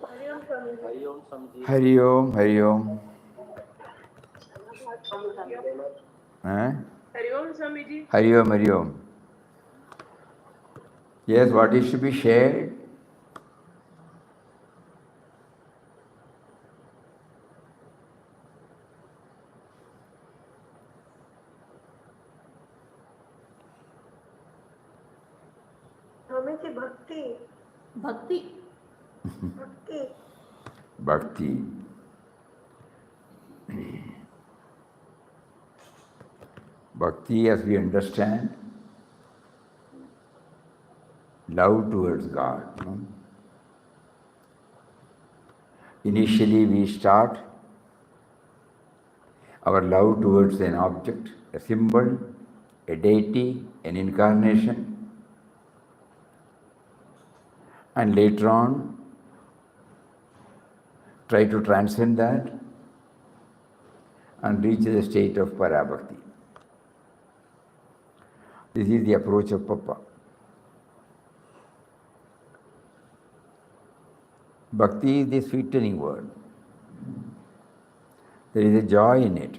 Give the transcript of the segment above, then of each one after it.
Hari Om, Hari Om. Huh? Hari Om, Swamiji. Hari Om, Hari Om. Yes, what is to be shared? Swamiji, Bhakti. Bhakti. Bhakti. Bhakti. Bhakti, as we understand, love towards God. No? Initially, we start our love towards an object, a symbol, a deity, an incarnation, and later on, try to transcend that and reach the state of Parabhakti. This is the approach of Papa. Bhakti is the sweetening word. There is a joy in it.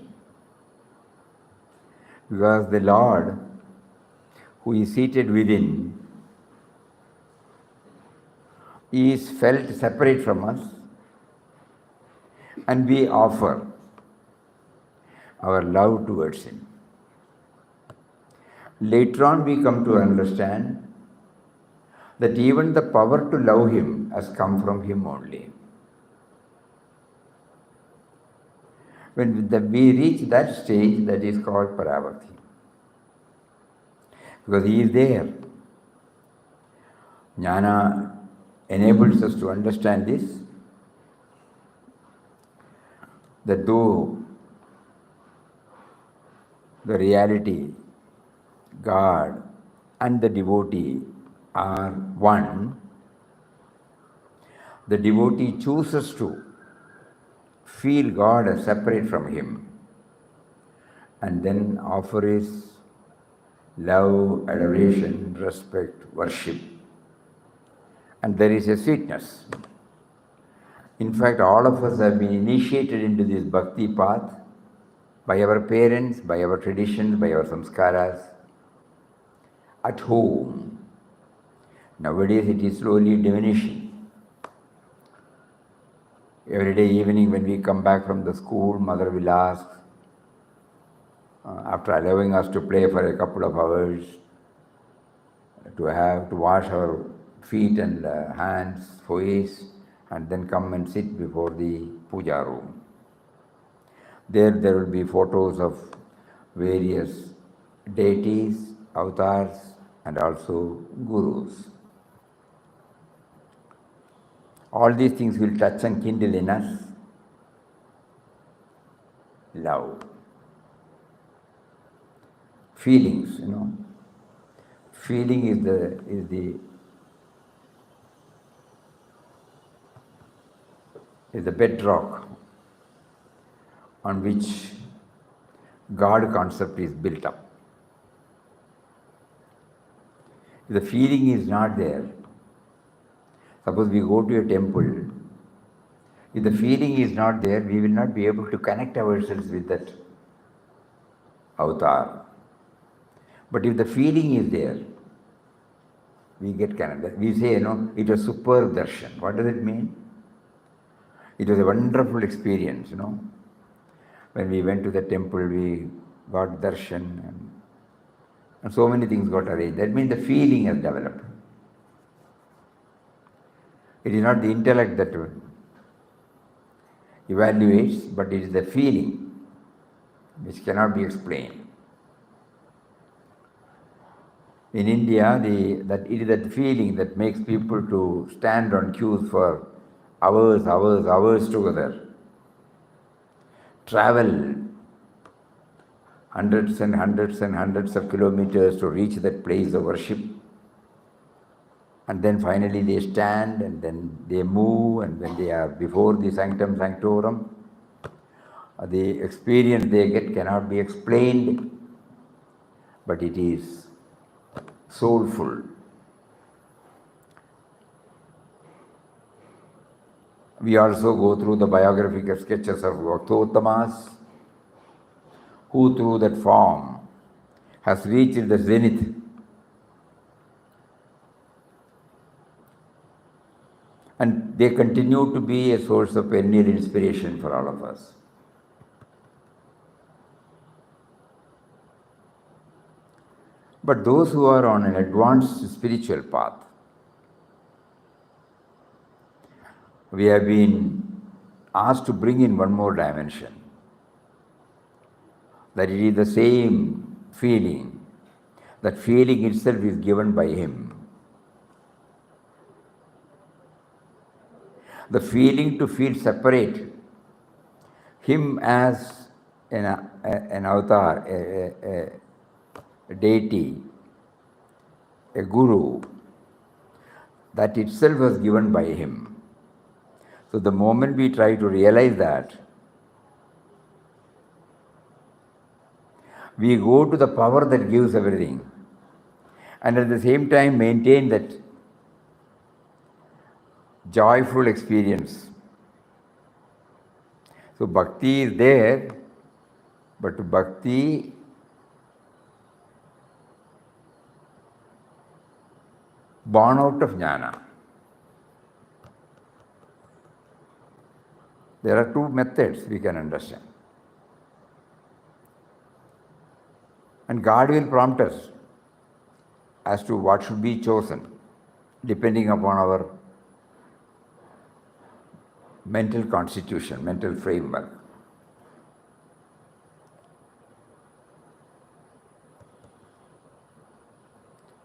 Because the Lord, who is seated within, is felt separate from us, and we offer our love towards Him. Later on, we come to understand that even the power to love Him has come from Him only. When we reach that stage, that is called Parabhakti. Because He is there. Jnana enables us to understand this, that though the reality, God and the devotee are one, the devotee chooses to feel God as separate from him and then offer his love, adoration, respect, worship. And there is a sweetness. In fact, all of us have been initiated into this bhakti path by our parents, by our traditions, by our samskaras, at home. Nowadays it is slowly diminishing. Every day evening when we come back from the school, mother will ask, after allowing us to play for a couple of hours, to wash our feet and hands, face, and then come and sit before the puja room. There will be photos of various deities, avatars, and also gurus. All these things will touch and kindle in us love. Feelings, Feeling is the bedrock on which God concept is built up. If the feeling is not there, suppose we go to a temple, if the feeling is not there, we will not be able to connect ourselves with that avatar. But if the feeling is there, we get connected. We say, it was superb darshan. What does it mean? It was a wonderful experience, When we went to the temple, we got darshan and so many things got arranged. That means the feeling has developed. It is not the intellect that evaluates, but it is the feeling which cannot be explained. In India, it is that feeling that makes people to stand on queues for hours together, travel hundreds and hundreds and hundreds of kilometers to reach that place of worship. And then finally they stand and then they move, and when they are before the sanctum sanctorum, the experience they get cannot be explained, but it is soulful. We also go through the biographical sketches of bhaktottamas, who through that form has reached the zenith. And they continue to be a source of perennial inspiration for all of us. But those who are on an advanced spiritual path, we have been asked to bring in one more dimension, that it is the same feeling. That feeling itself is given by him. The feeling to feel separate, him as an avatar, a deity, a guru, that itself was given by him. So the moment we try to realize that, we go to the power that gives everything, and at the same time maintain that joyful experience. So bhakti is there, but bhakti born out of jnana. There are two methods we can understand. And God will prompt us as to what should be chosen, depending upon our mental constitution, mental framework.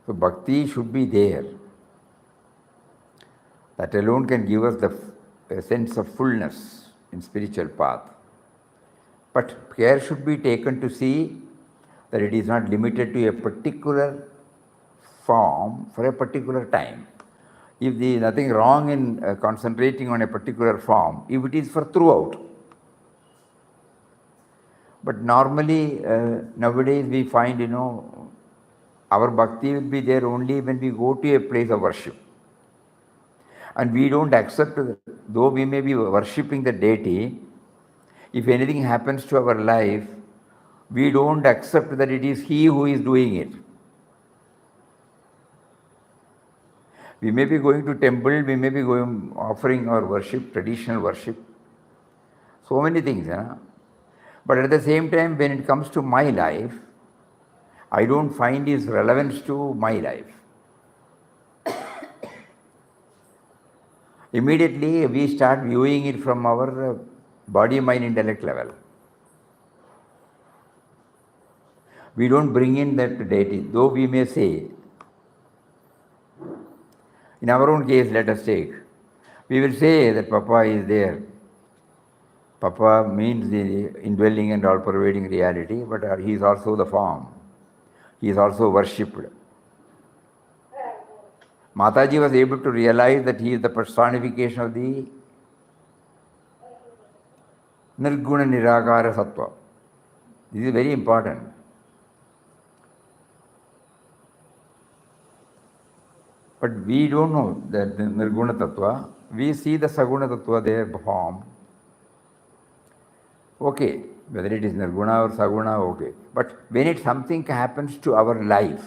So bhakti should be there. That alone can give us a sense of fullness in spiritual path. But care should be taken to see that it is not limited to a particular form for a particular time. If there is nothing wrong in concentrating on a particular form, if it is for throughout. But normally, nowadays we find, our bhakti will be there only when we go to a place of worship. And we don't accept, though we may be worshipping the deity, if anything happens to our life, we don't accept that it is he who is doing it. We may be going to temple, we may be going offering our worship, traditional worship, so many things. But at the same time, when it comes to my life, I don't find its relevance to my life. Immediately we start viewing it from our body, mind, intellect level. We don't bring in that deity, though we may say, in our own case, let us take, we will say that Papa is there. Papa means the indwelling and all-pervading reality, but he is also the form. He is also worshipped. Mataji was able to realize that he is the personification of the Nirguna Nirakara Sattva. This is very important. But we don't know that the Nirguna Tattva. We see the Saguna Tattva there form. Okay, whether it is Nirguna or Saguna, okay. But when something happens to our life,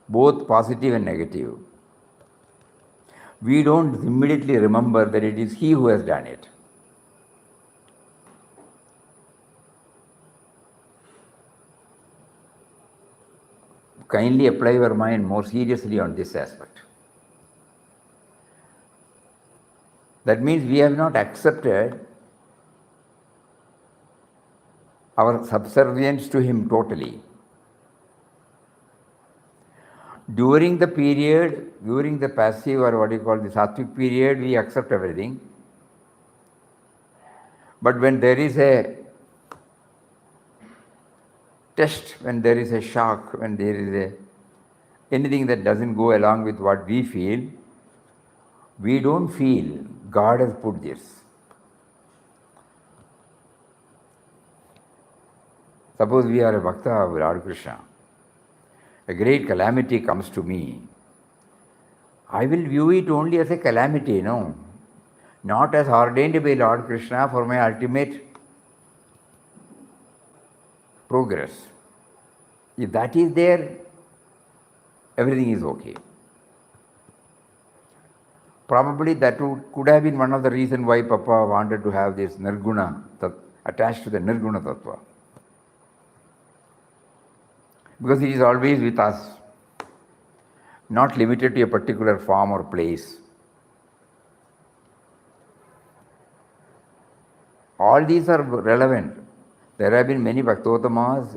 both positive and negative, we don't immediately remember that it is he who has done it. Kindly apply your mind more seriously on this aspect. That means we have not accepted our subservience to him totally. During the period, during the passive or what you call the sattvic period, we accept everything. But when there is a test, when there is a shock, when there is anything that doesn't go along with what we feel, we don't feel God has put this. Suppose we are a bhakta of Lord Krishna. A great calamity comes to me. I will view it only as a calamity, no? Not as ordained by Lord Krishna for my ultimate progress. If that is there, everything is okay. Probably that could have been one of the reasons why Papa wanted to have this Nirguna attached to the Nirguna Tattva. Because it is always with us, not limited to a particular form or place. All these are relevant. There have been many bhaktottamas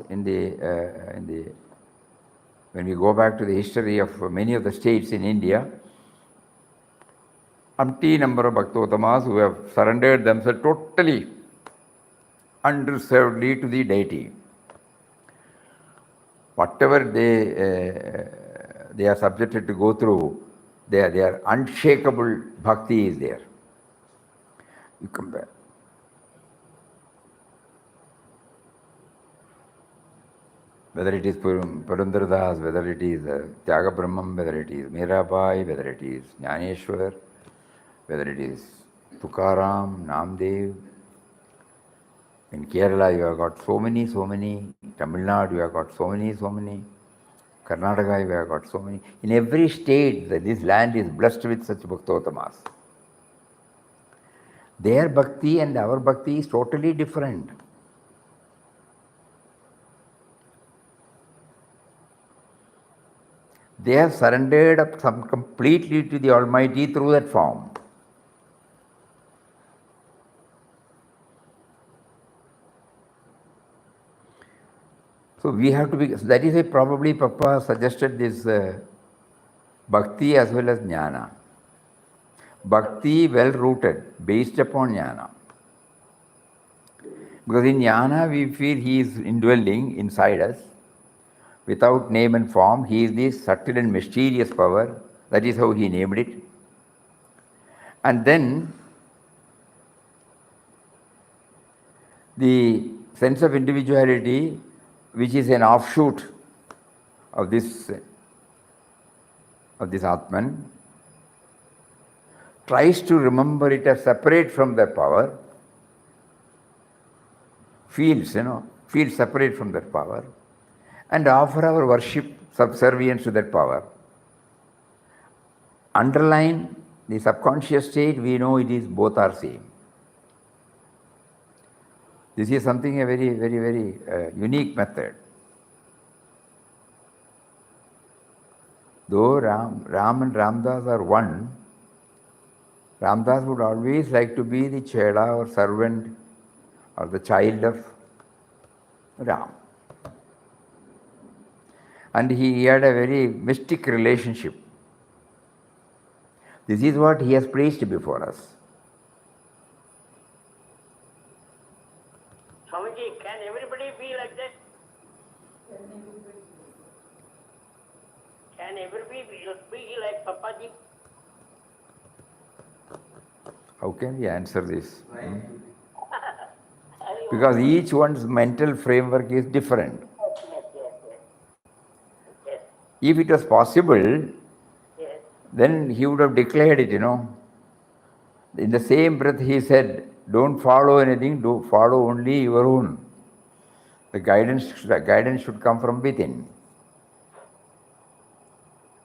when we go back to the history of many of the states in India, umpty number of bhaktottamas who have surrendered themselves totally, unreservedly to the deity. Whatever they are subjected to go through, their unshakable bhakti is there. You compare. Whether it is Purandaradas, whether it is Tyaga Brahman, whether it is Mirabai, whether it is Jnaneshwar, whether it is Tukaram, Namdev. In Kerala you have got so many. Tamil Nadu you have got so many. Karnataka you have got so many. In every state, this land is blessed with such bhaktottamas. Their bhakti and our bhakti is totally different. They have surrendered up completely to the Almighty through that form. So we have to be, that is why probably Papa suggested this Bhakti as well as Jnana. Bhakti well rooted, based upon Jnana. Because in Jnana we feel he is indwelling inside us. Without name and form, he is this subtle and mysterious power. That is how he named it. And then the sense of individuality, which is an offshoot of this Atman, tries to remember it as separate from that power, feels separate from that power, and offer our worship, subservience to that power. Underline the subconscious state, we know it is both are same. This is something a very, very, very unique method. Though Ram and Ramdas are one, Ramdas would always like to be the chela or servant or the child of Ram. And he had a very mystic relationship. This is what he has placed before us. Swamiji, can everybody be like that? Can everybody be like Papaji? How can we answer this? Because each one's mental framework is different. Yes. If it was possible, Yes. then he would have declared it, In the same breath he said, don't follow anything, do follow only your own. The guidance should come from within.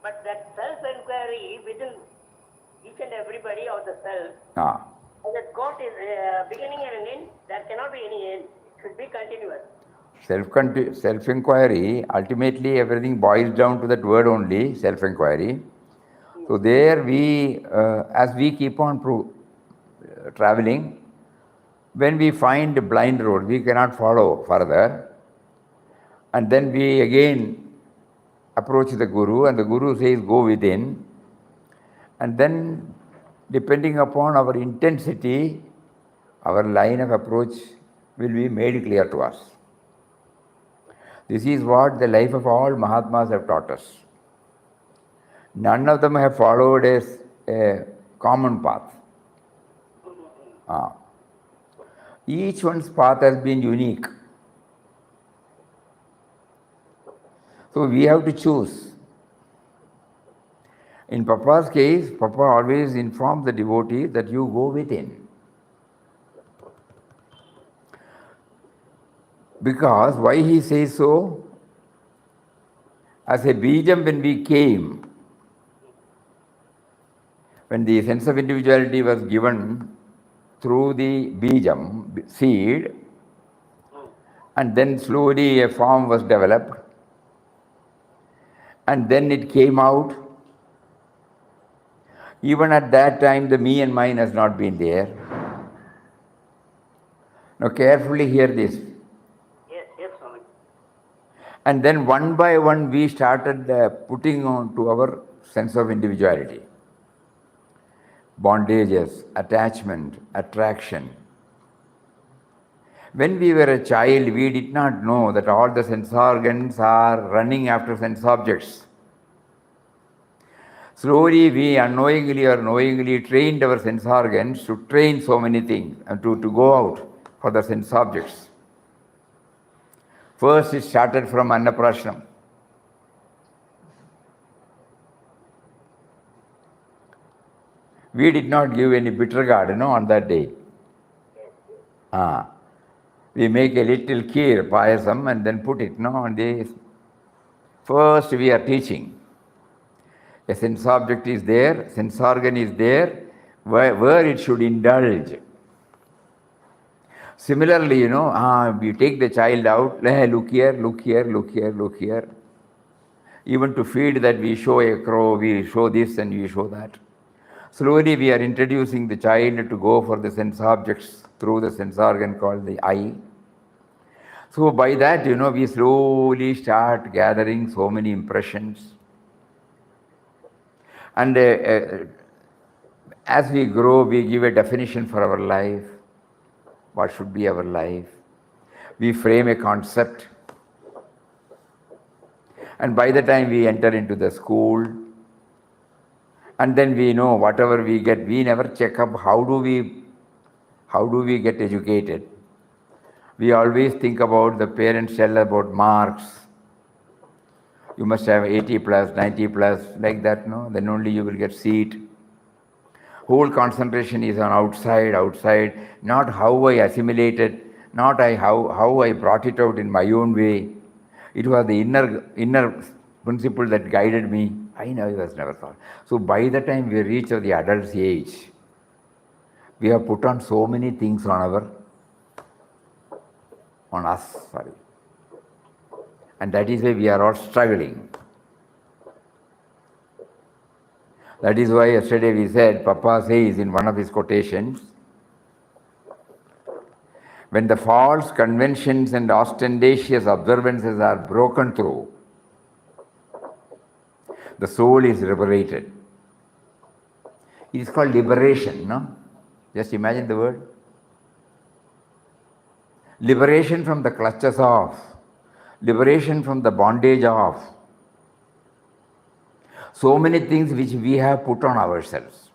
But that self-inquiry within each and everybody of the self, that God is beginning and an end, there cannot be any end. It should be continuous. Self-inquiry, ultimately everything boils down to that word only, self-inquiry. So there we, as we keep on traveling, when we find a blind road, we cannot follow further. And then we again approach the Guru, and the Guru says, go within. And then, depending upon our intensity, our line of approach will be made clear to us. This is what the life of all Mahatmas have taught us. None of them have followed a common path. Each one's path has been unique. So we have to choose. In Papa's case, Papa always informs the devotee that you go within. Because why he says so? As a bijam, when we came, when the sense of individuality was given through the bijam, seed, and then slowly a form was developed, and then it came out. Even at that time, the me and mine has not been there. Now carefully hear this. Yes, Swami. And then one by one we started putting on to our sense of individuality. Bondages, attachment, attraction. When we were a child, we did not know that all the sense organs are running after sense objects. Slowly we unknowingly or knowingly trained our sense organs to train so many things and to go out for the sense objects. First it started from Anandashram. We did not give any bitter gourd, on that day. We make a little kheer, payasam, and then put it, on this. First we are teaching. A sense object is there, sense organ is there, where it should indulge. Similarly, we take the child out, look here, look here, look here, look here. Even to feed that, we show a crow, we show this and we show that. Slowly we are introducing the child to go for the sense objects through the sense organ called the eye. So by that, we slowly start gathering so many impressions. And as we grow, we give a definition for our life. What should be our life? We frame a concept. And by the time we enter into the school, and then we know whatever we get, we never check up how do we get educated. We always think about the parents tell about marks. You must have 80 plus, 90 plus, like that, then only you will get seat. Whole concentration is on outside, not how I assimilated, not how I brought it out in my own way. It was the inner principle that guided me. I was never thought. So by the time we reach the adult's age, we have put on so many things on us. And that is why we are all struggling. That is why yesterday we said, Papa says in one of his quotations, when the false conventions and ostentatious observances are broken through, the soul is liberated. It is called liberation, Just imagine the word. Liberation from the clutches of, liberation from the bondage of so many things which we have put on ourselves.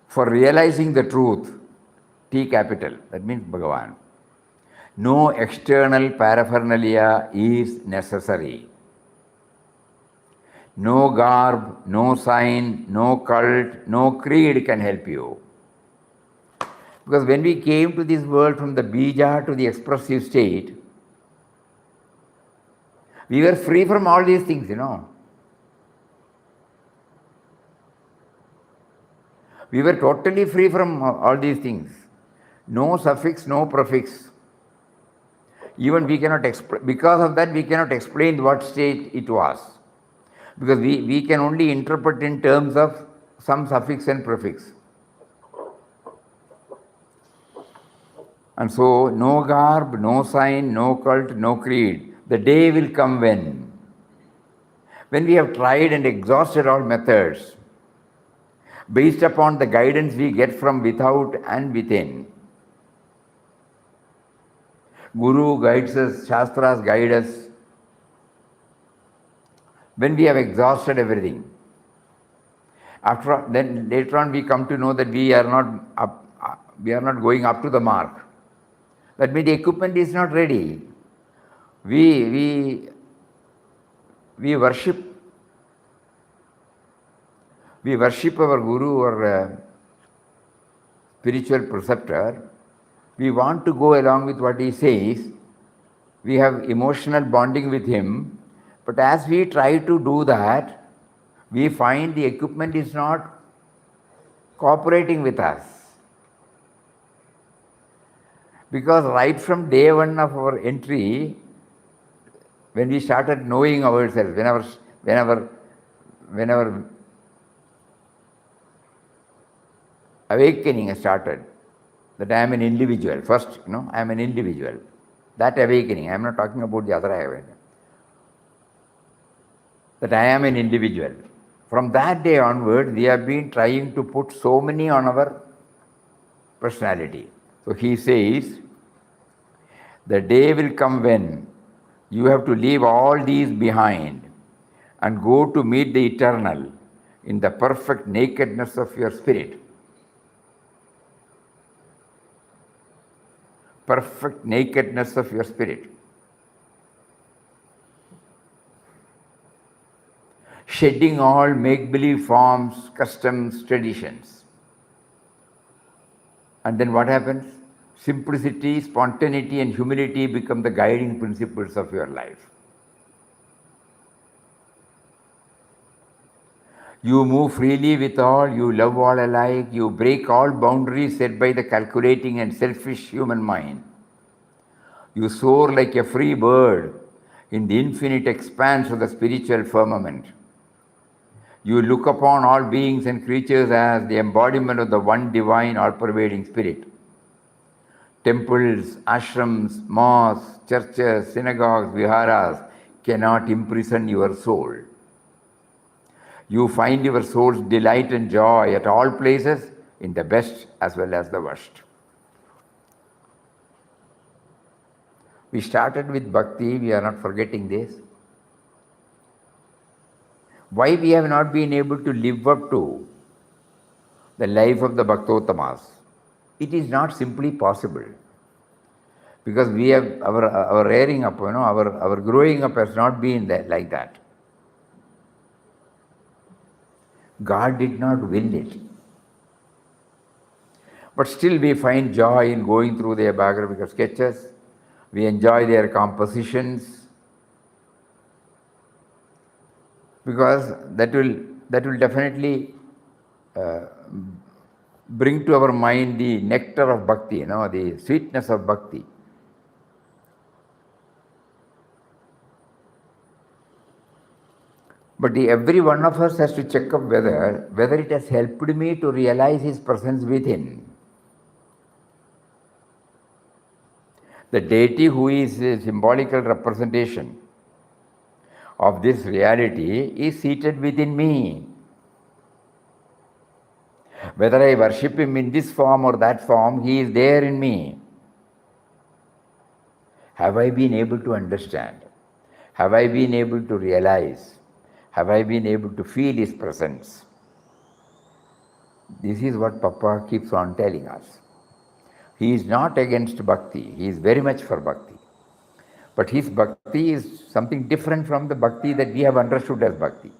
For realizing the truth, T capital, that means Bhagavan, no external paraphernalia is necessary. No garb, no sign, no cult, no creed can help you. Because when we came to this world from the bija to the expressive state, we were free from all these things, We were totally free from all these things. No suffix, no prefix. Even we cannot because of that we cannot explain what state it was. Because we can only interpret in terms of some suffix and prefix. And so, no garb, no sign, no cult, no creed. The day will come when we have tried and exhausted all methods, based upon the guidance we get from without and within. Guru guides us, Shastras guide us. When we have exhausted everything, then later on we come to know that we are not going up to the mark. That means the equipment is not ready. We worship we worship our guru or spiritual preceptor, we want to go along with what he says, we have emotional bonding with him, but as we try to do that, we find the equipment is not cooperating with us. Because right from day one of our entry, when we started knowing ourselves, whenever awakening started, that I am an individual. First, I am an individual. That awakening, I am not talking about the other awakening. That I am an individual. From that day onward, we have been trying to put so many on our personality. So he says, the day will come when you have to leave all these behind and go to meet the eternal in the perfect nakedness of your spirit. Perfect nakedness of your spirit. Shedding all make-believe forms, customs, traditions. And then what happens? Simplicity, spontaneity, and humility become the guiding principles of your life. You move freely with all, you love all alike, you break all boundaries set by the calculating and selfish human mind. You soar like a free bird in the infinite expanse of the spiritual firmament. You look upon all beings and creatures as the embodiment of the one divine, all-pervading spirit. Temples, ashrams, mosques, churches, synagogues, viharas cannot imprison your soul. You find your soul's delight and joy at all places, in the best as well as the worst. We started with Bhakti, we are not forgetting this. Why we have not been able to live up to the life of the bhaktottamas? It is not simply possible. Because we have our rearing up, our growing up has not been like that. God did not will it. But still we find joy in going through their biographical sketches. We enjoy their compositions. Because that will definitely bring to our mind the nectar of Bhakti, the sweetness of Bhakti. But every one of us has to check up whether it has helped me to realize his presence within. The deity, who is a symbolical representation of this reality, is seated within me. Whether I worship him in this form or that form, he is there in me. Have I been able to understand? Have I been able to realize? Have I been able to feel his presence? This is what Papa keeps on telling us. He is not against Bhakti. He is very much for Bhakti. But his Bhakti is something different from the Bhakti that we have understood as Bhakti.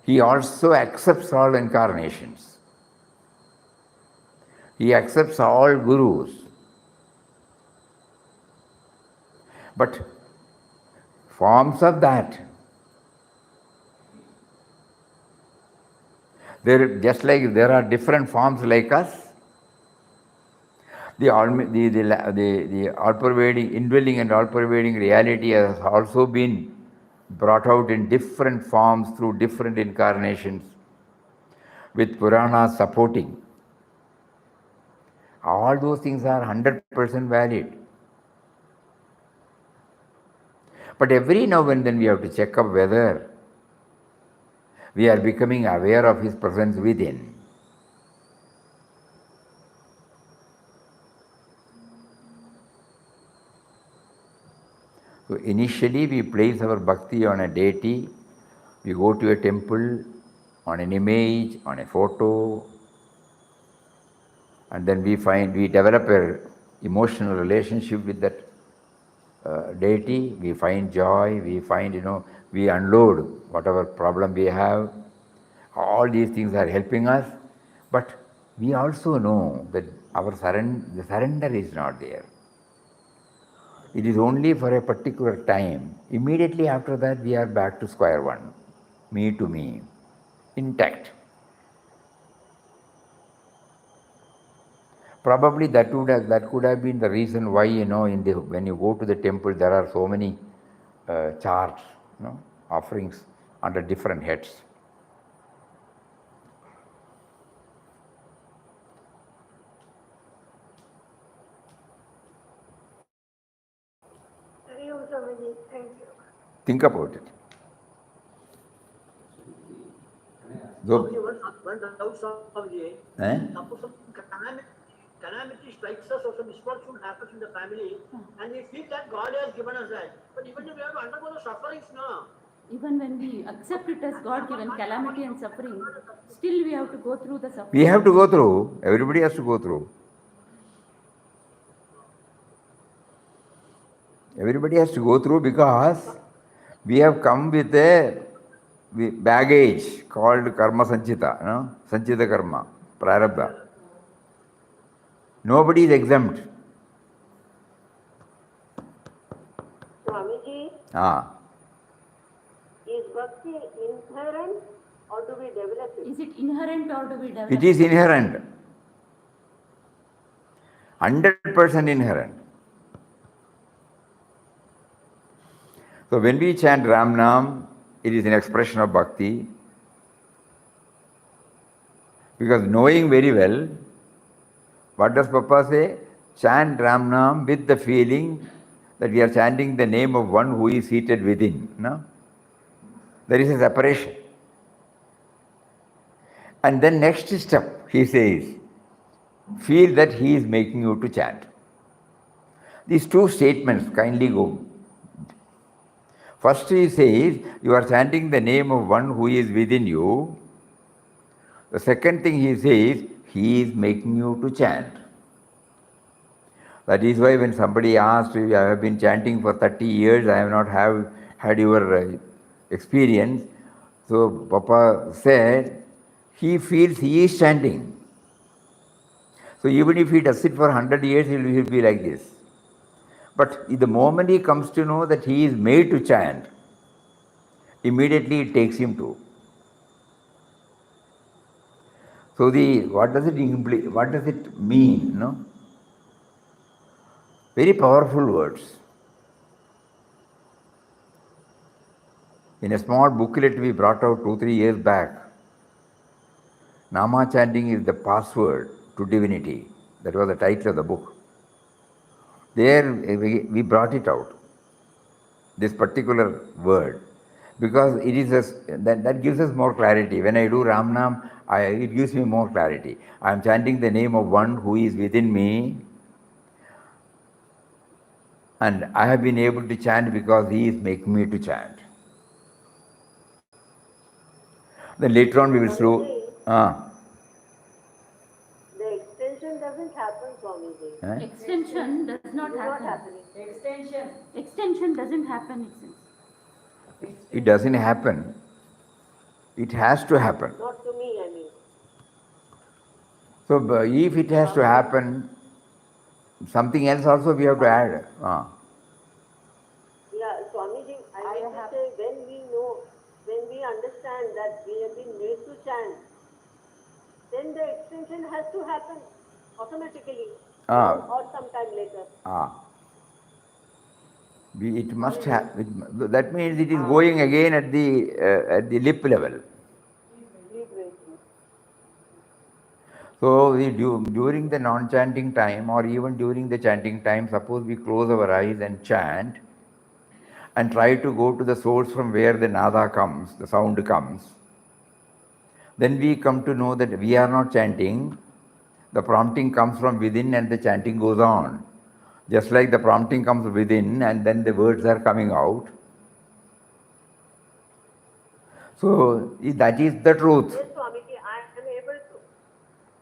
He also accepts all incarnations. He accepts all gurus. But forms of that, just like there are different forms like us, the all-pervading, indwelling and all-pervading reality has also been brought out in different forms through different incarnations, with Puranas supporting. All those things are 100% valid. But every now and then we have to check up whether we are becoming aware of his presence within. So initially we place our bhakti on a deity, we go to a temple, on an image, on a photo, and then we develop an emotional relationship with that deity, we find joy, we find, we unload whatever problem we have. All these things are helping us, but we also know that the surrender is not there. It is only for a particular time. Immediately after that, we are back to square one, me to me, intact. Probably that could have been the reason why, when you go to the temple, there are so many charts, offerings under different heads. Think about it. Calamity strikes us or some misfortune happens in the family, and we feel that God has given us that. But even if we have to undergo the sufferings now. Even when we accept it as God-given calamity and suffering, still we have to go through the suffering. We have to go through. Everybody has to go through. Everybody has to go through because we have come with a baggage called karma sanchita, sanchita karma, prarabdha. Nobody is exempt. Swamiji, is bhakti inherent or do we develop it? Is it inherent or do we develop it? Is inherent. 100% inherent. So when we chant Ram Nam, it is an expression of bhakti. Because knowing very well, what does Papa say? Chant Ram Nam with the feeling that we are chanting the name of one who is seated within. No? There is a separation. And then next step, he says, feel that he is making you to chant. These two statements kindly go. First he says, you are chanting the name of one who is within you. The second thing he says, he is making you to chant. That is why when somebody asked, I have been chanting for 30 years, I have not had your experience. So Papa said, he feels he is chanting. So even if he does it for 100 years, he will be like this. But the moment he comes to know that he is made to chant, immediately it takes him to. So what does it mean? No? Very powerful words. In a small booklet we brought out 2-3 years back, Nama chanting is the password to divinity. That was the title of the book. There we brought it out, this particular word, because it is that gives us more clarity. When I do Ram Nam, it gives me more clarity. I am chanting the name of one who is within me, and I have been able to chant because he is making me to chant. Then later on we will slow. The extension doesn't happen, Swamiji. Extension does not happen. Extension doesn't happen, it seems. It doesn't happen. It has to happen. Not to me, I mean. So if it has to happen, something else also we have to add. Yeah, Swamiji, I mean to say, when we understand that we have been made to chant, then the extension has to happen automatically or sometime later. It must have. That means it is going again at the lip level. So during the non-chanting time or even during the chanting time, suppose we close our eyes and chant and try to go to the source from where the nada comes, the sound comes, then we come to know that we are not chanting. The prompting comes from within and the chanting goes on. Just like the prompting comes within and then the words are coming out. So that is the truth. Yes, Swamiji,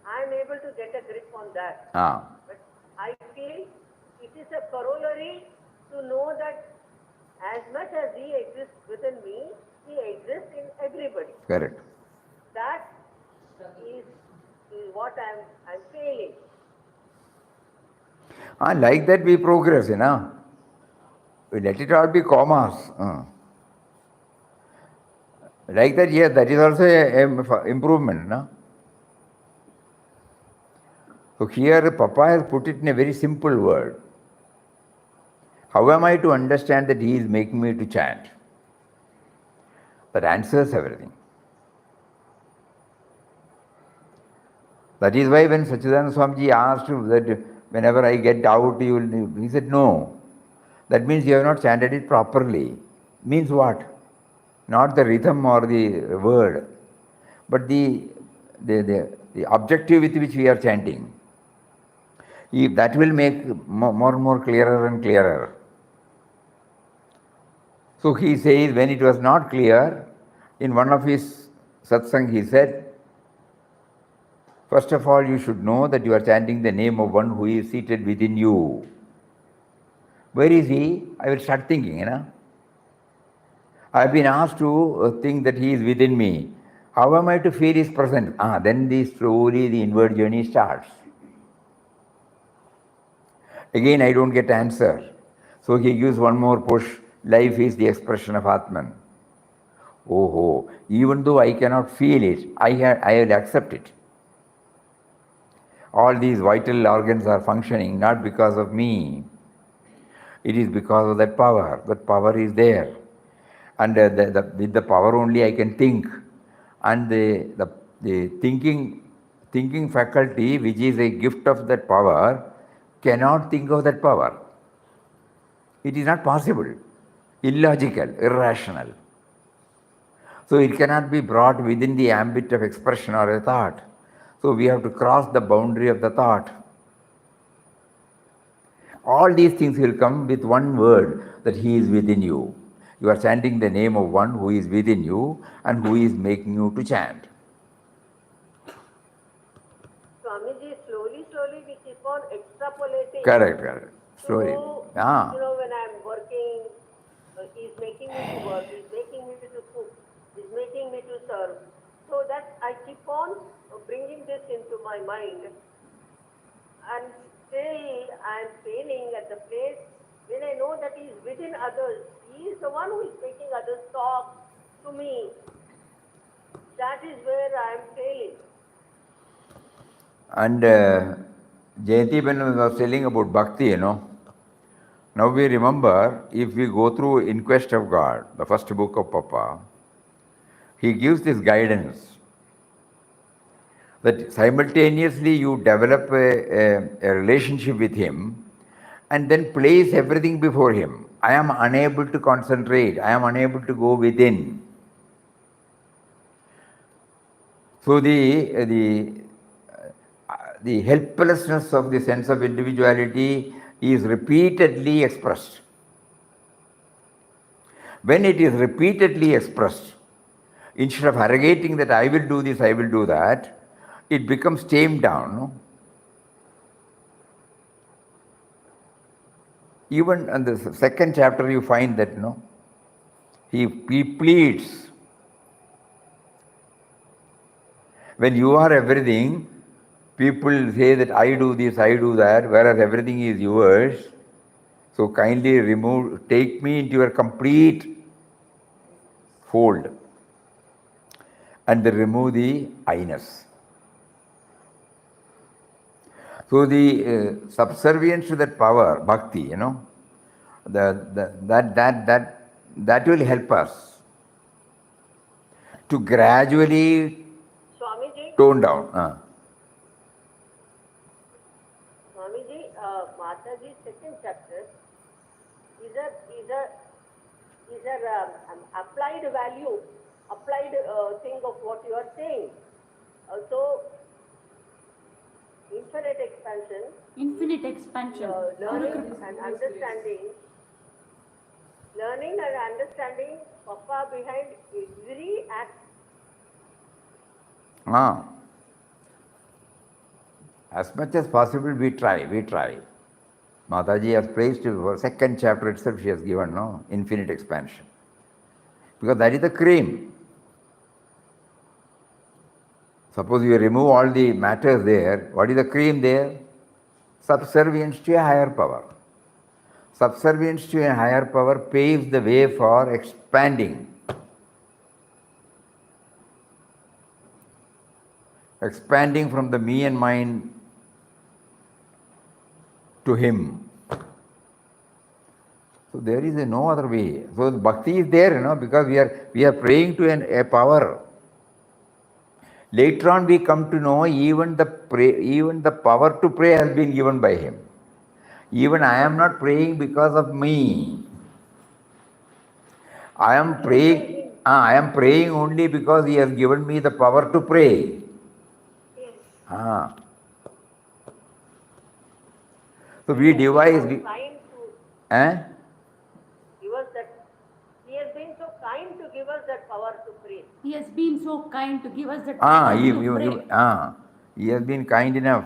I am able to get a grip on that. But I feel it is a corollary to know just as he exists within me, he exists in everybody. Correct. That is what I'm failing. Like that we progress, We let it all be commas. Like that, yes, that is also a improvement, no? So here Papa has put it in a very simple word. How am I to understand that he is making me to chant? That answers everything. That is why when Sachidananda Swamiji asked that whenever I get out, he said, no. That means you have not chanted it properly. Means what? Not the rhythm or the word, but the objective with which we are chanting. If that will make more and more clearer and clearer. So he says, when it was not clear, in one of his satsang he said, first of all, you should know that you are chanting the name of one who is seated within you. Where is he? I will start thinking, I have been asked to think that he is within me. How am I to feel his presence? Then slowly the inward journey starts. Again, I don't get answer. So he gives one more push. Life is the expression of Atman. Even though I cannot feel it, I will accept it. All these vital organs are functioning not because of me. It is because of that power. That power is there. And with the power only I can think. And the thinking faculty, which is a gift of that power, cannot think of that power. It is not possible. Illogical, irrational. So it cannot be brought within the ambit of expression or a thought. So we have to cross the boundary of the thought. All these things will come with one word, that he is within you. You are chanting the name of one who is within you and who is making you to chant. Swamiji, slowly we keep on extrapolating. Correct. Slowly. So, when I'm working, he's making me to work, he's making me to cook, he's making me to serve. So that I keep on bringing this into my mind. And still I'm failing at the place when I know that he is within others. He is the one who is making others talk to me. That is where I am failing. And Jayanti Ben was telling about Bhakti, Now we remember, if we go through In Quest of God, the first book of Papa, he gives this guidance that simultaneously you develop a relationship with him and then place everything before him. I am unable to concentrate. I am unable to go within. So the helplessness of the sense of individuality is repeatedly expressed. When it is repeatedly expressed, instead of arrogating that I will do this, I will do that, it becomes tamed down. Even in the second chapter you find that he pleads. When you are everything, people say that I do this, I do that, whereas everything is yours. So kindly take me into your complete fold and remove the I-ness. So the subservience to that power, Bhakti, that will help us to gradually Swamiji, tone down. Swamiji, Mataji's second chapter is a applied value, applied thing of what you are saying. So, infinite expansion, learning and understanding Papa behind every act. As much as possible we try. Mataji has placed for second chapter itself, she has given, no, infinite expansion. Because that is the cream. Suppose you remove all the matters there, what is the cream there? Subservience to a higher power. Subservience to a higher power paves the way for expanding. Expanding from the me and mine to him. So there is no other way. So bhakti is there, because we are praying to a power. Later on we come to know even the power to pray has been given by him. Even I am not praying because of me. I am praying only because he has given me the power to pray. Yes. So we devise. He has been so kind to give us that power to pray. He has been so kind to give us that power to pray. He has been kind enough.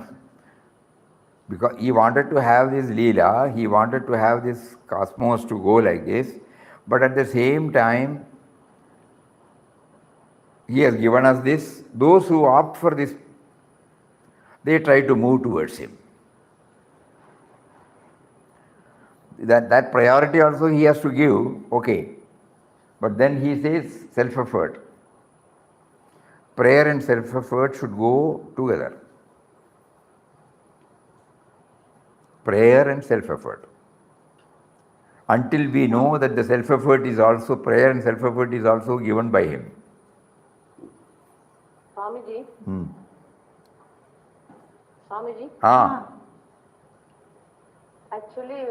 Because he wanted to have this Leela, he wanted to have this cosmos to go like this, but at the same time, he has given us this. Those who opt for this, they try to move towards him. That priority also he has to give, okay. But then he says self-effort. Prayer and self-effort should go together. Prayer and self-effort. Until we know that the self-effort is also, prayer and self-effort is also given by him. Swamiji? Swamiji? Actually,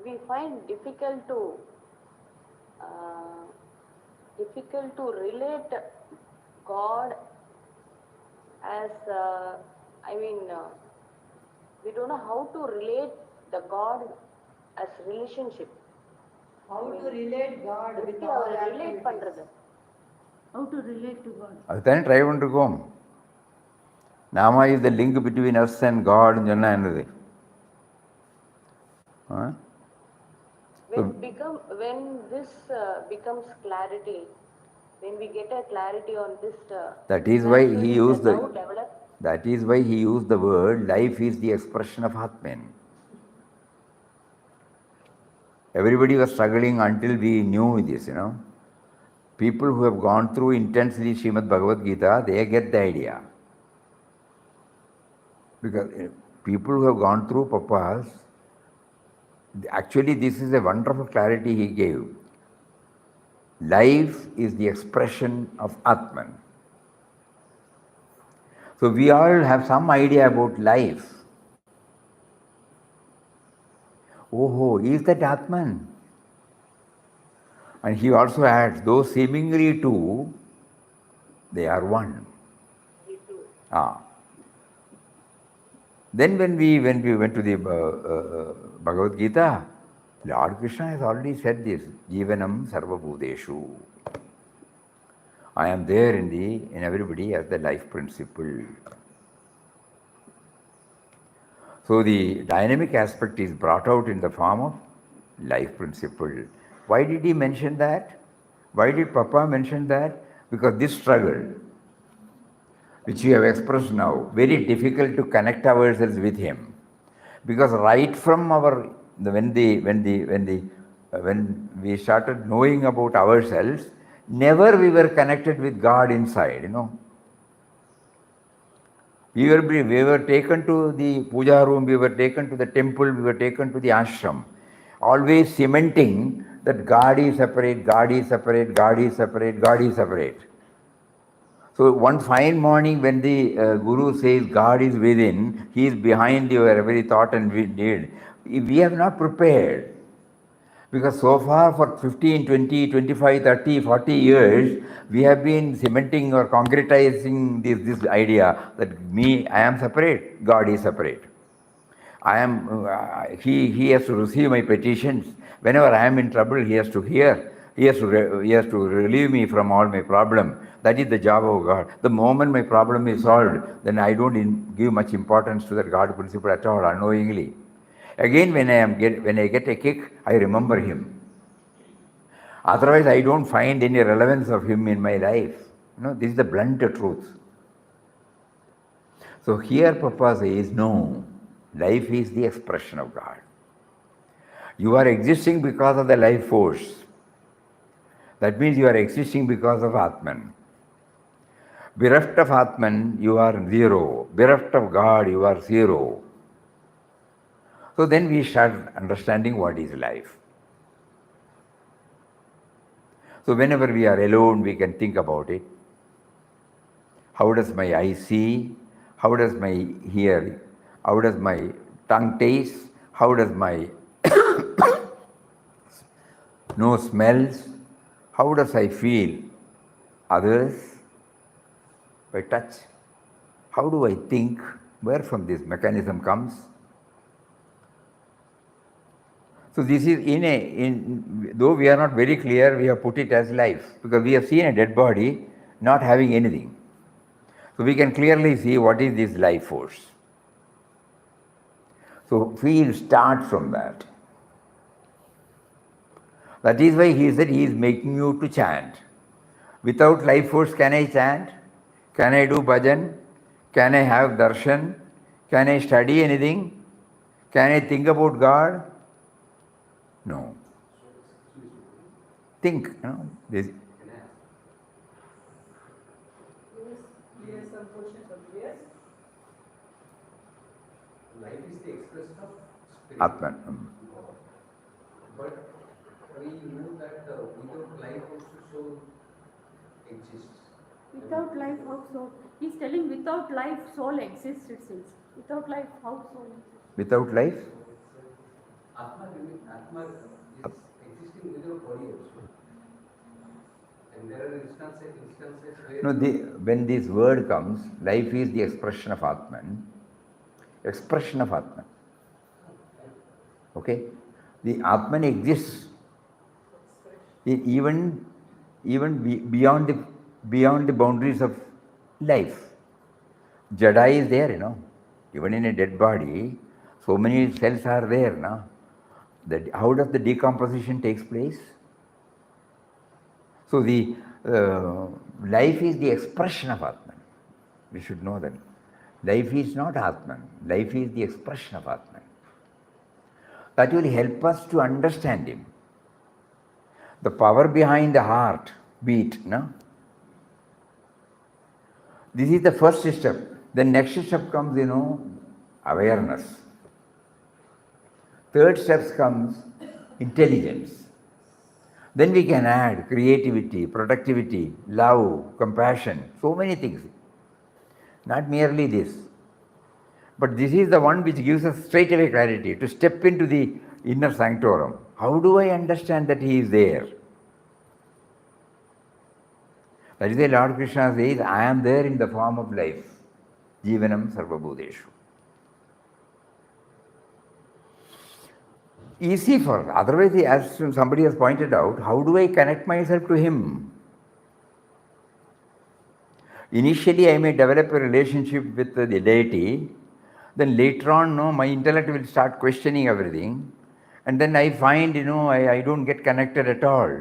we find difficult to relate God as, we don't know how to relate the God as relationship. How to relate God with our relate பண்றது. How to relate to God. அதுதான் try பண்ணிருக்கோம். Nama is the link between us and God ன்னு சொன்னா என்னது? When this becomes clarity, when we get a clarity on this, that is why he used the word life is the expression of Atman. Everybody was struggling until we knew this, People who have gone through intensely Srimad Bhagavad Gita, they get the idea. Because people who have gone through Papas, actually this is a wonderful clarity he gave. Life is the expression of Atman. So we all have some idea about life. Oh, is that Atman? And he also adds, though seemingly two, they are one. Then when we went to the Bhagavad Gita, Lord Krishna has already said this, Jivanam Sarva Bhuteshu. I am there in everybody as the life principle. So the dynamic aspect is brought out in the form of life principle. Why did he mention that? Why did Papa mention that? Because this struggle, which you have expressed now, very difficult to connect ourselves with him. Because right from when we started knowing about ourselves, never we were connected with God inside, We were taken to the puja room, we were taken to the temple, we were taken to the ashram, always cementing that God is separate, God is separate, God is separate, God is separate. So one fine morning when the Guru says God is within, he is behind your every thought and deed, we have not prepared. Because so far for 15, 20, 25, 30, 40 years, we have been cementing or concretizing this idea that I am separate, God is separate. He has to receive my petitions. Whenever I am in trouble, he has to hear. He has to relieve me from all my problem. That is the job of God. The moment my problem is solved, then I don't give much importance to that God principle at all, unknowingly. Again, when I get a kick, I remember him. Otherwise, I don't find any relevance of him in my life. This is the blunt truth. So here Papa says, no, life is the expression of God. You are existing because of the life force. That means you are existing because of Atman. Bereft of Atman, you are zero. Bereft of God, you are zero. So then we start understanding what is life. So whenever we are alone, we can think about it. How does my eye see? How does my hear? How does my tongue taste? How does my nose smells? How does I feel others by touch? How do I think? Where from this mechanism comes? So this is though we are not very clear, we have put it as life, because we have seen a dead body not having anything. So we can clearly see what is this life force. So we start from that. That is why he said he is making you to chant. Without life force, can I chant? Can I do bhajan? Can I have darshan? Can I study anything? Can I think about God? No. Think. This. Yes, some questions are clear. Life is the expression of spirit. Atman. But we know that without life also soul exists. Without life, how soul? He's telling without life, soul exists, it says. Without life, how soul exists? Without life? Atma is existing without body also. And there are instances where... No, when this word comes, life is the expression of Atman. Expression of Atman. Okay? The Atman exists even beyond the boundaries of life. Jada is there, Even in a dead body, so many cells are there, no? How does the decomposition takes place? So the life is the expression of Atman. We should know that. Life is not Atman. Life is the expression of Atman. That will help us to understand him. The power behind the heart beat, no? This is the first step. The next step comes, awareness. Third step comes intelligence. Then we can add creativity, productivity, love, compassion, so many things. Not merely this. But this is the one which gives us straight away clarity to step into the inner sanctorum. How do I understand that he is there? That is why Lord Krishna says, I am there in the form of life. Jivanam sarvabhuteshu. Easy for, otherwise, as somebody has pointed out, how do I connect myself to him? Initially, I may develop a relationship with the deity, then later on, my intellect will start questioning everything, and then I find, I don't get connected at all.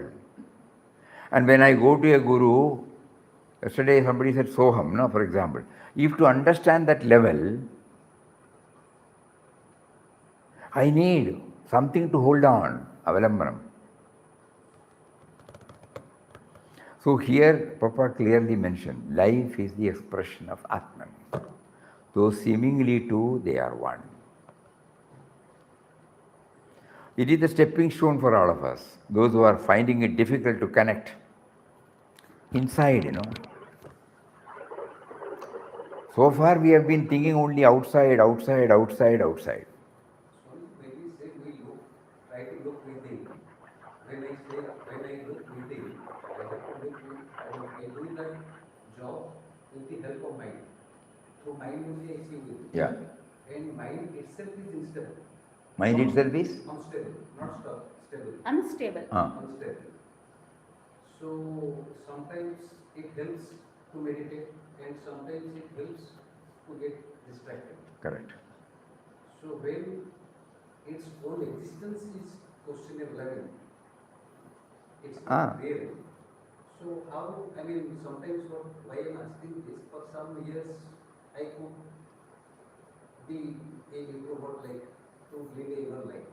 And when I go to a guru, yesterday somebody said Soham, for example. If to understand that level, I need something to hold on, avalambanam. So here, Papa clearly mentioned, life is the expression of Atman. Though seemingly two, they are one. It is the stepping stone for all of us, those who are finding it difficult to connect inside, So far we have been thinking only outside. When we say we look, try to look within. When I look within, I have to look with, I do that job with the help of mind. So mind only I see within. Yeah. And mind itself is unstable. Mind itself is? Unstable, not stable. Unstable. Unstable. So sometimes it helps to meditate and sometimes it helps to get distracted. Correct. So when its own existence is questionable. I mean, it's Ah. not real. So how, I mean, sometimes why I'm asking is, for some years I could be a introvert, like to lead a inner life.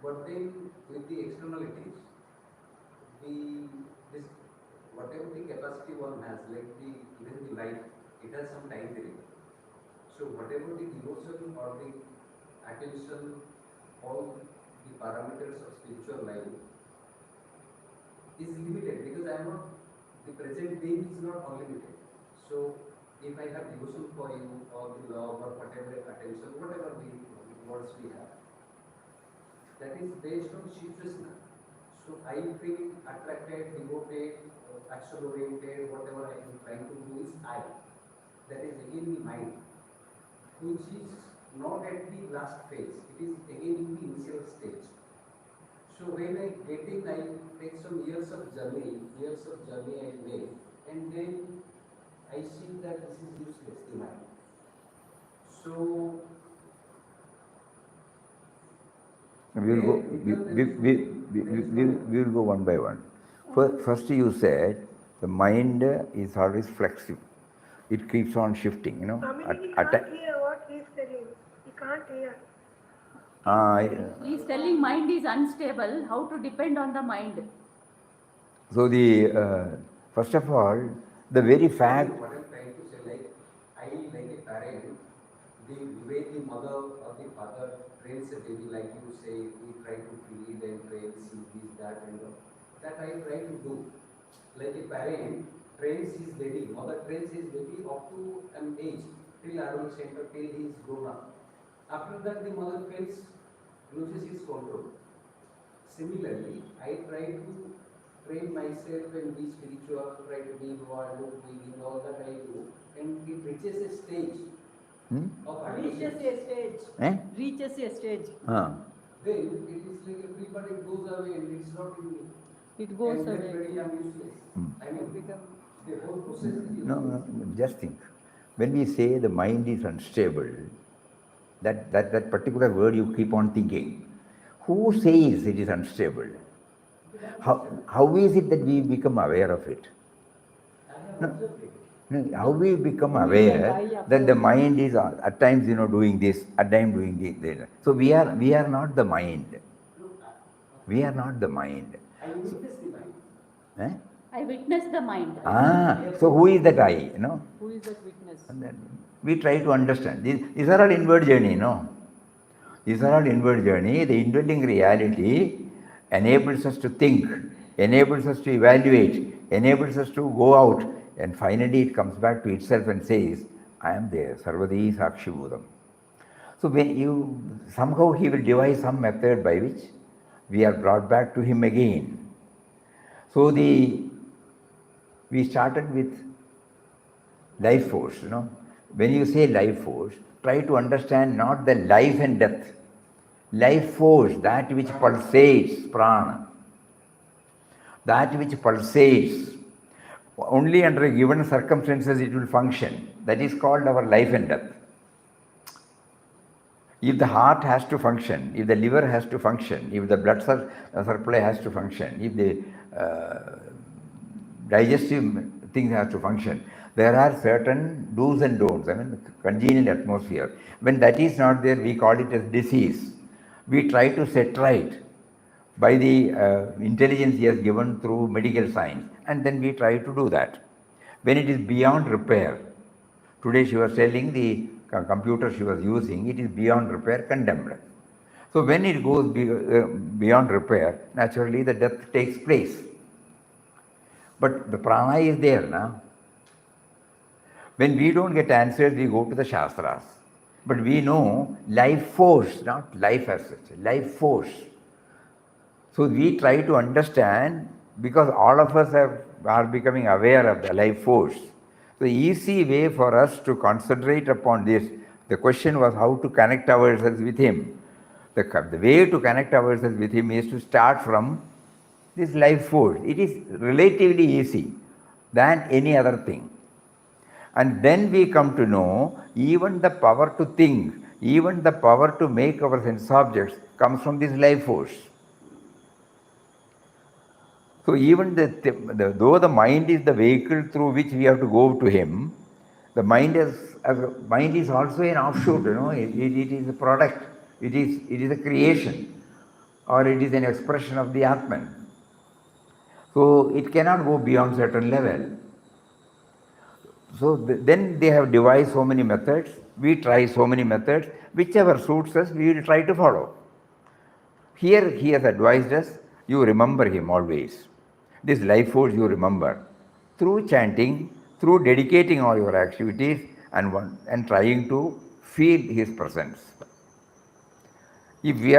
But then with the externalities, this whatever the capacity one has, like even the life, it has some time period. So whatever the devotion or the attention, all the parameters of spiritual life is limited, because I am not, the present being is not unlimited. So if I have devotion for you or the love or whatever attention, whatever the words we have, that is based on situation. So I feel attracted, devoted, action-oriented, whatever I am trying to do is I. That is again the mind, which is not at the last phase, it is again in the initial stage. So when I get in, I take some years of journey I make, and then I see that this is useless, the mind. So we will go one by one. First you said the mind is always flexible. It keeps on shifting, you know. He can't hear what he's telling. He can't hear. He's telling mind is unstable, how to depend on the mind. So first of all, the very fact. What I'm trying to say, like a parent, the way the mother or the father trains a baby, like you say, we try to feed and train, see this, that, and that I try to do. Like a parent trains his baby, mother trains his baby up to an age, till adolescent or till he is grown up. After that, the mother loses his control. Similarly, I try to train myself and be spiritual, try to be involved, look big in all that I do, and it reaches a stage of Reaches adolescence. a stage. Reaches a stage. Then it is like a free, but it goes away and it's not in me. It goes and away. then very I'm useless. I mean, the whole process is useless. No, just think. When we say the mind is unstable, that particular word you keep on thinking. Who says it is unstable? How is it that we become aware of it? No, how we become aware that the mind is at times doing this, at times doing this. So we are not the mind. We are not the mind. I witness the mind. Eh? I witness the mind. So who is that I? Who is that witness? And then we try to understand. These are all inward journey, no? These are all inward journey. The indwelling reality enables us to think, enables us to evaluate, enables us to go out, and finally it comes back to itself and says, I am there, Sarvadi Sakshi Bhudam. So when somehow he will devise some method by which we are brought back to him again. So we started with life force, When you say life force, try to understand not the life and death. Life force, that which pulsates, prana. That which pulsates. Only under given circumstances it will function. That is called our life and death. If the heart has to function, if the liver has to function, if the blood supply has to function, if the digestive things have to function, there are certain do's and don'ts, congenial atmosphere. When that is not there, we call it as disease. We try to set right by the intelligence he has given through medical science, and then we try to do that. When it is beyond repair, today she was telling the computer she was using, it is beyond repair, condemned. So when it goes beyond repair, naturally the death takes place. But the prana is there now. When we don't get answers, we go to the Shastras. But we know life force, not life as such, life force. So we try to understand, because all of us are becoming aware of the life force. The easy way for us to concentrate upon this, the question was how to connect ourselves with him. The way to connect ourselves with him is to start from this life force. It is relatively easy than any other thing. And then we come to know even the power to think Even the power to make our sense objects comes from this life force. So even though the mind is the vehicle through which we have to go to him, the mind is also an offshoot, it is a product, it is a creation, or it is an expression of the Atman. So it cannot go beyond certain level. So then they have devised so many methods, we try so many methods, whichever suits us, we will try to follow. Here he has advised us, you remember him always. This life force you remember. Through chanting, through dedicating all your activities and trying to feel his presence. If we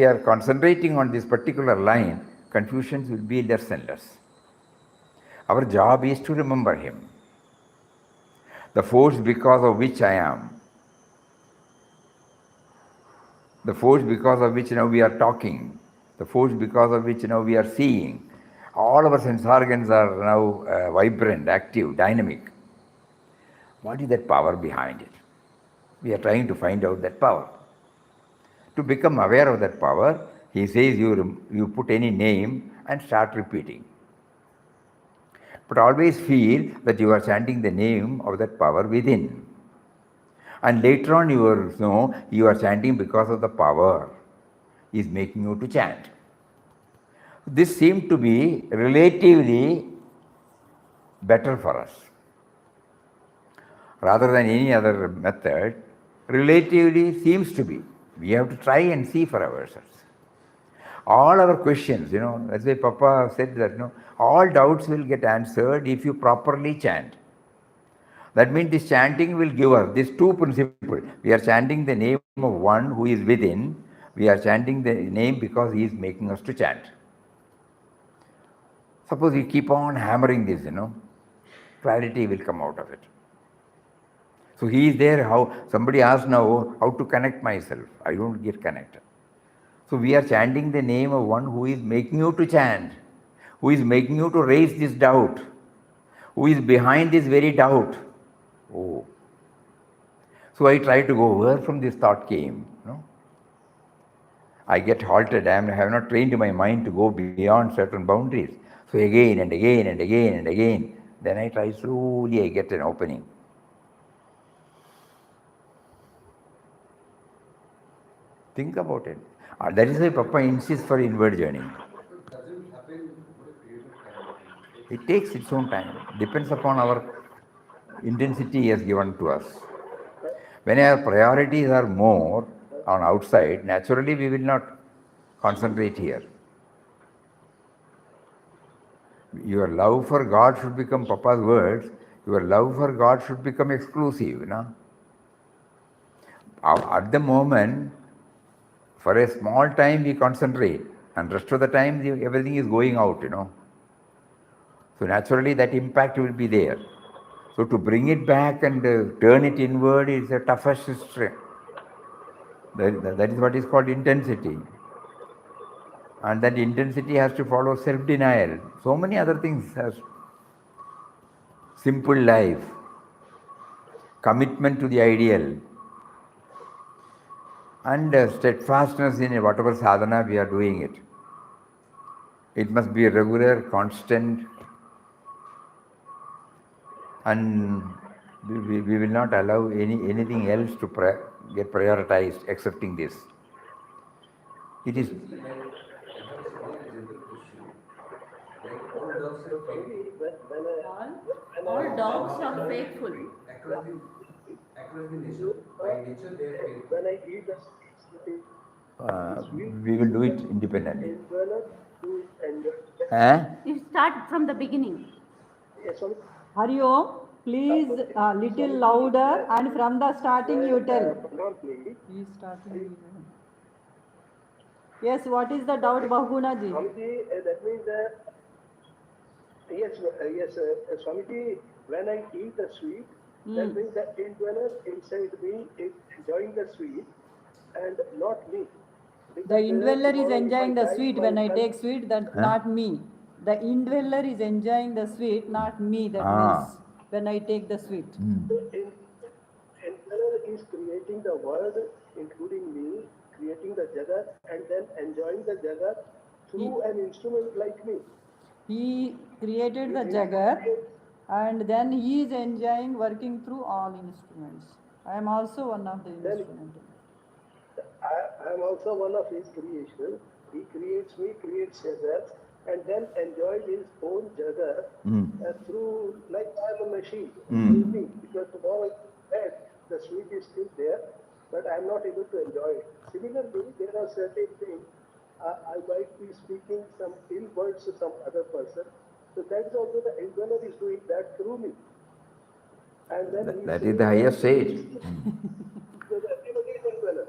are concentrating on this particular line, confusions will be less and less. Our job is to remember him. The force because of which I am. The force because of which now we are talking. The force because of which now we are seeing. All our sense organs are now vibrant, active, dynamic. What is that power behind it? We are trying to find out that power. To become aware of that power, he says you put any name and start repeating. But always feel that you are chanting the name of that power within. And later on you are chanting because of the power is making you to chant. This seemed to be relatively better for us. Rather than any other method, relatively seems to be. We have to try and see for ourselves. All our questions, that's why Papa said that, all doubts will get answered if you properly chant. That means this chanting will give us these two principles. We are chanting the name of one who is within. We are chanting the name because he is making us to chant. Suppose we keep on hammering this, clarity will come out of it. So he is there, somebody asked now, how to connect myself? I don't get connected. So we are chanting the name of one who is making you to chant, who is making you to raise this doubt, who is behind this very doubt. Oh. So I try to go, where from this thought came? I get halted, I have not trained my mind to go beyond certain boundaries. So again and again and again and again, then I try slowly, I get an opening. Think about it. That is why Papa insists for inward journey. It takes its own time. Depends upon our intensity he has given to us. When our priorities are more on outside, naturally we will not concentrate here. Your love for God should become, Papa's words, your love for God should become exclusive. At the moment, for a small time we concentrate, and rest of the time everything is going out, So naturally that impact will be there. So to bring it back and turn it inward is the toughest history. That is what is called intensity. And that intensity has to follow self-denial. So many other things. Simple life, commitment to the ideal, and steadfastness in whatever sadhana we are doing it. It must be regular, constant, and we will not allow anything else to get prioritized excepting this. It is. All dogs are faithful. Across the nature, by nature they are faithful. When I eat the We will do it independently. You start from the beginning. Hari Om, please little louder, and from the starting you tell. He is starting. Yes, what is the doubt, Bahuguna ji? That means yes, Swamiji, when I eat the sweet, that means the indweller inside me is enjoying the sweet and not me. The indweller is enjoying the sweet when I take sweet, that's not me. The indweller is enjoying the sweet, not me, that means when I take the sweet. Indweller is creating the world, including me, creating the Jagat, and then enjoying the Jagat through an instrument like me. He created the Jagat and then he is enjoying working through all instruments. I am also one of the instruments. I am also one of his creation. He creates me, creates Jagat, and then enjoys his own Jagat through, like I am a machine, through me. Because tomorrow the sweet is still there, but I am not able to enjoy it. Similarly, there are certain things I might be speaking some ill words to some other person. So that is also the indweller is doing that through me. And then that is the highest stage. Because everybody is indweller.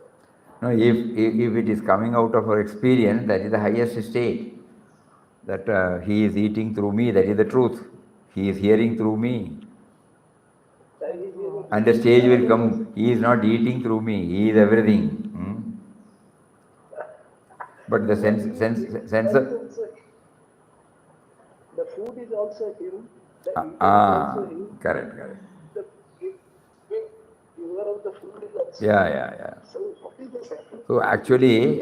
No, if it is coming out of our experience, that is the highest state. That he is eating through me, that is the truth. He is hearing through me. And the stage will come, he is not eating through me, he is everything. But the sense of... The food is also him, the eating is also him. Correct. The giver of the food is also Yeah. So what is the second? So actually,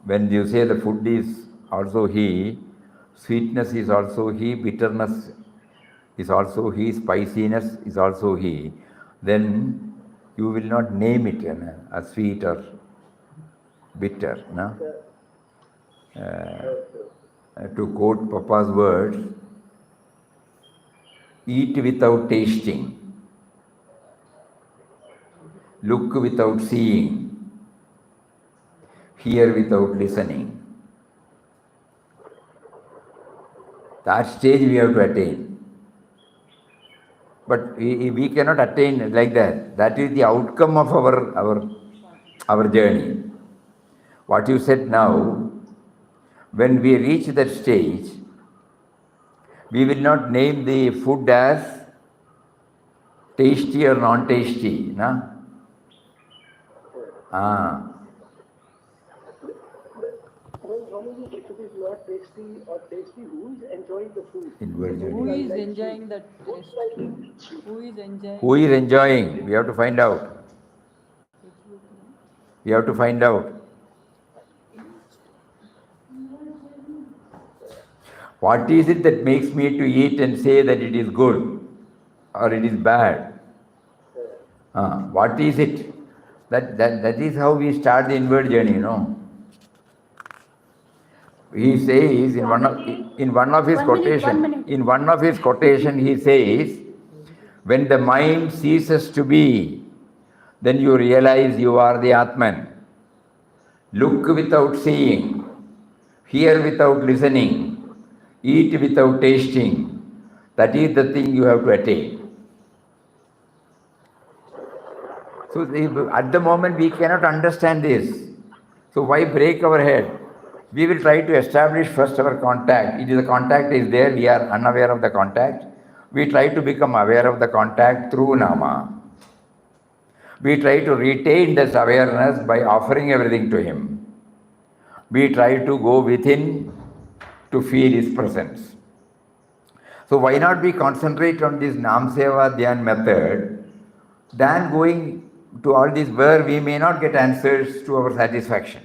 when you say the food is also he, sweetness is also he, bitterness is also he, spiciness is also he, then you will not name it as sweet or bitter. No? To quote Papa's words, eat without tasting, look without seeing, hear without listening. That stage we have to attain. But we cannot attain like that. That is the outcome of our journey. What you said now, when we reach that stage, we will not name the food as tasty or non-tasty. No? If it is not tasty or tasty, who is enjoying the food? Who is enjoying the taste? Who is enjoying? Who is enjoying? We have to find out. What is it that makes me to eat and say that it is good or it is bad? What is it? That is how we start the inward journey, you know. He says in one of his quotation, he says, when the mind ceases to be, then you realize you are the Atman. Look without seeing, hear without listening, eat without tasting. That is the thing you have to attain. So at the moment we cannot understand this. So why break our head? We will try to establish first our contact. The contact is there, we are unaware of the contact. We try to become aware of the contact through Nama. We try to retain this awareness by offering everything to him. We try to go within to feel his presence. So why not we concentrate on this Nam Seva Dhyan method than going to all this where we may not get answers to our satisfaction.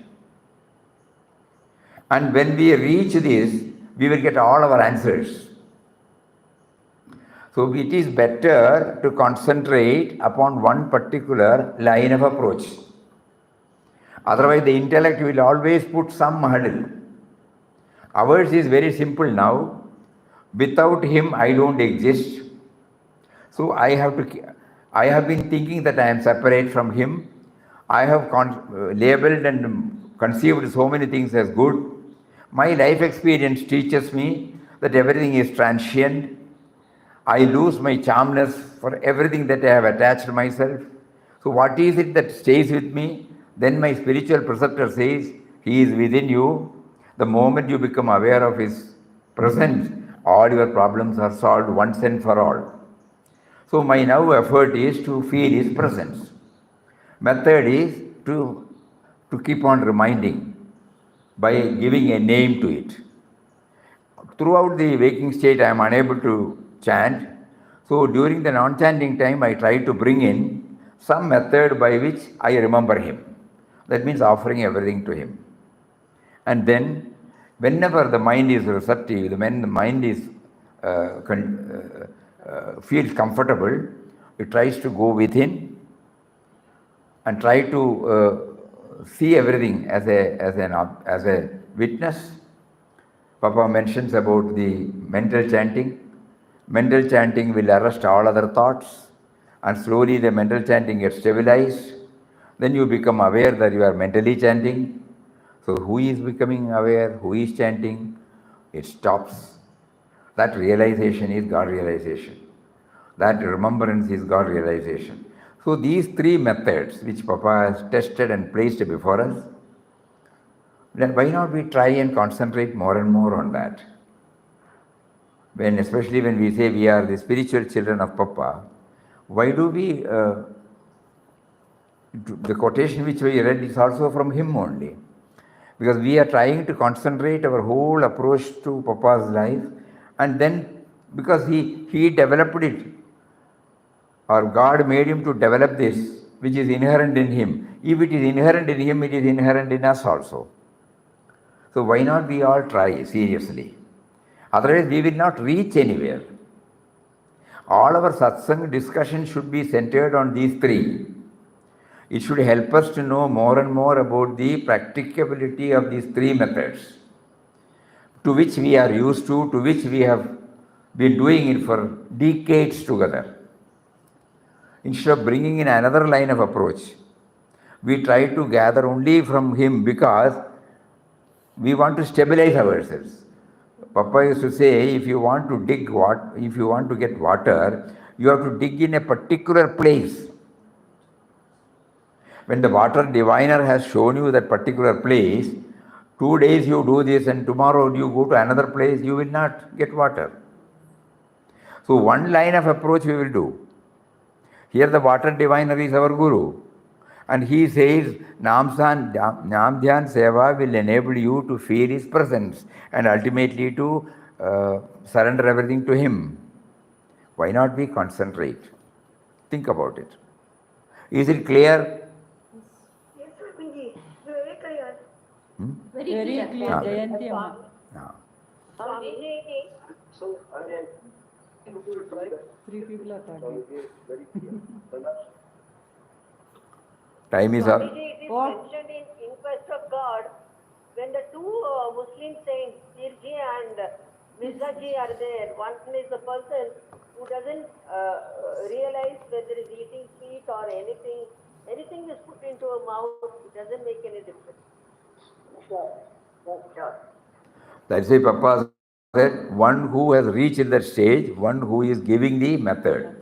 And when we reach this, we will get all our answers. So it is better to concentrate upon one particular line of approach. Otherwise, the intellect will always put some hurdle. Ours is very simple now. Without him, I don't exist. So I have been thinking that I am separate from him. I have labeled and conceived so many things as good. My life experience teaches me that everything is transient. I lose my charmness for everything that I have attached myself. So what is it that stays with me? Then my spiritual preceptor says, he is within you. The moment you become aware of his presence, all your problems are solved once and for all. So my now effort is to feel his presence. Method is to keep on reminding by giving a name to it. Throughout the waking state, I am unable to chant. So during the non-chanting time, I try to bring in some method by which I remember him. That means offering everything to him. And then, whenever the mind is receptive, when the mind is feels comfortable, it tries to go within and try to see everything as a witness. Papa mentions about the mental chanting. Mental chanting will arrest all other thoughts, and slowly the mental chanting gets stabilized. Then you become aware that you are mentally chanting. So who is becoming aware? Who is chanting? It stops. That realization is God realization. That remembrance is God realization. So these three methods which Papa has tested and placed before us, then why not we try and concentrate more and more on that? Especially when we say we are the spiritual children of Papa, why do we, the quotation which we read is also from him only. Because we are trying to concentrate our whole approach to Papa's life, and then because he developed it, or God made him to develop this, which is inherent in him. If it is inherent in him, it is inherent in us also. So why not we all try seriously? Otherwise we will not reach anywhere. All our satsang discussion should be centered on these three. It should help us to know more and more about the practicability of these three methods, to which we are used to which we have been doing it for decades together. Instead of bringing in another line of approach, we try to gather only from him because we want to stabilize ourselves. Papa used to say, if you want to get water, you have to dig in a particular place. When the water diviner has shown you that particular place, 2 days you do this and tomorrow you go to another place, you will not get water. So one line of approach we will do. Here the water diviner is our guru. And he says, Nam Dhyan Seva will enable you to feel his presence and ultimately to surrender everything to him. Why not we concentrate? Think about it. Is it clear? Yes, Swamiji, very clear. Very clear, Jayanti Amma. Swamiji, So I am looking to try that. 3 people are talking. Swamiji is very clear. Time is up. Swamiji, it is mentioned in Inquest of God, when the two Muslim saints, Sirji and Mirzaji are there. One is the person who doesn't realize whether is eating sweet or anything. Anything is put into a mouth, it doesn't make any difference. Sure. That's why Papa said, one who has reached that stage, one who is giving the method.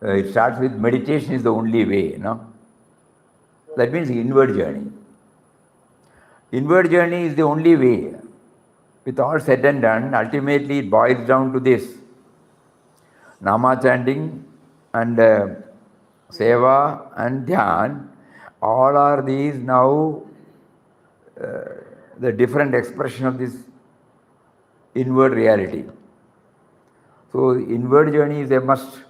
It starts with meditation is the only way, no? That means inward journey. Inward journey is the only way. With all said and done, ultimately it boils down to this. Nama chanting and seva and dhyan, all are these now the different expression of this inward reality. So inward journey is a must.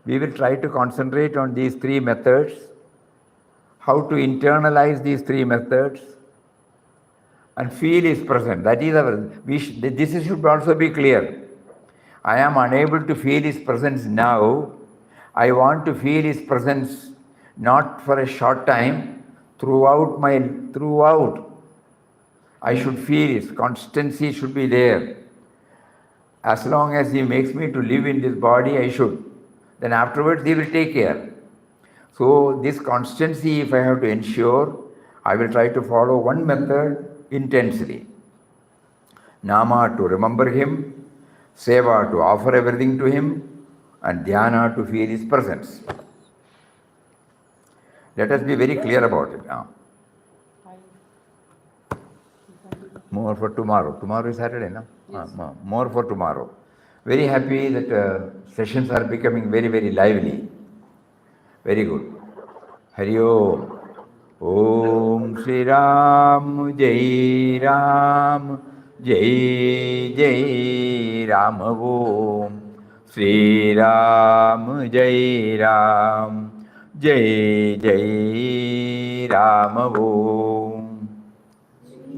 We will try to concentrate on these three methods, how to internalize these three methods and feel his presence. That is this should also be clear. I am unable to feel his presence now. I want to feel his presence not for a short time, throughout. I should feel his constancy should be there. As long as he makes me to live in this body, I should. Then afterwards he will take care. So this constancy, if I have to ensure, I will try to follow one method intensely. Nama to remember him, seva to offer everything to him, and dhyana to feel his presence. Let us be very clear about it now. More for tomorrow. Tomorrow is Saturday, no? Yes. More for tomorrow. Very happy that sessions are becoming very, very lively. Very good. Hari Om. Om Shri Ram Jai Ram Jai Jai Ram Om Sri Ram, Jai Ram, Jai Jai Ram Bo.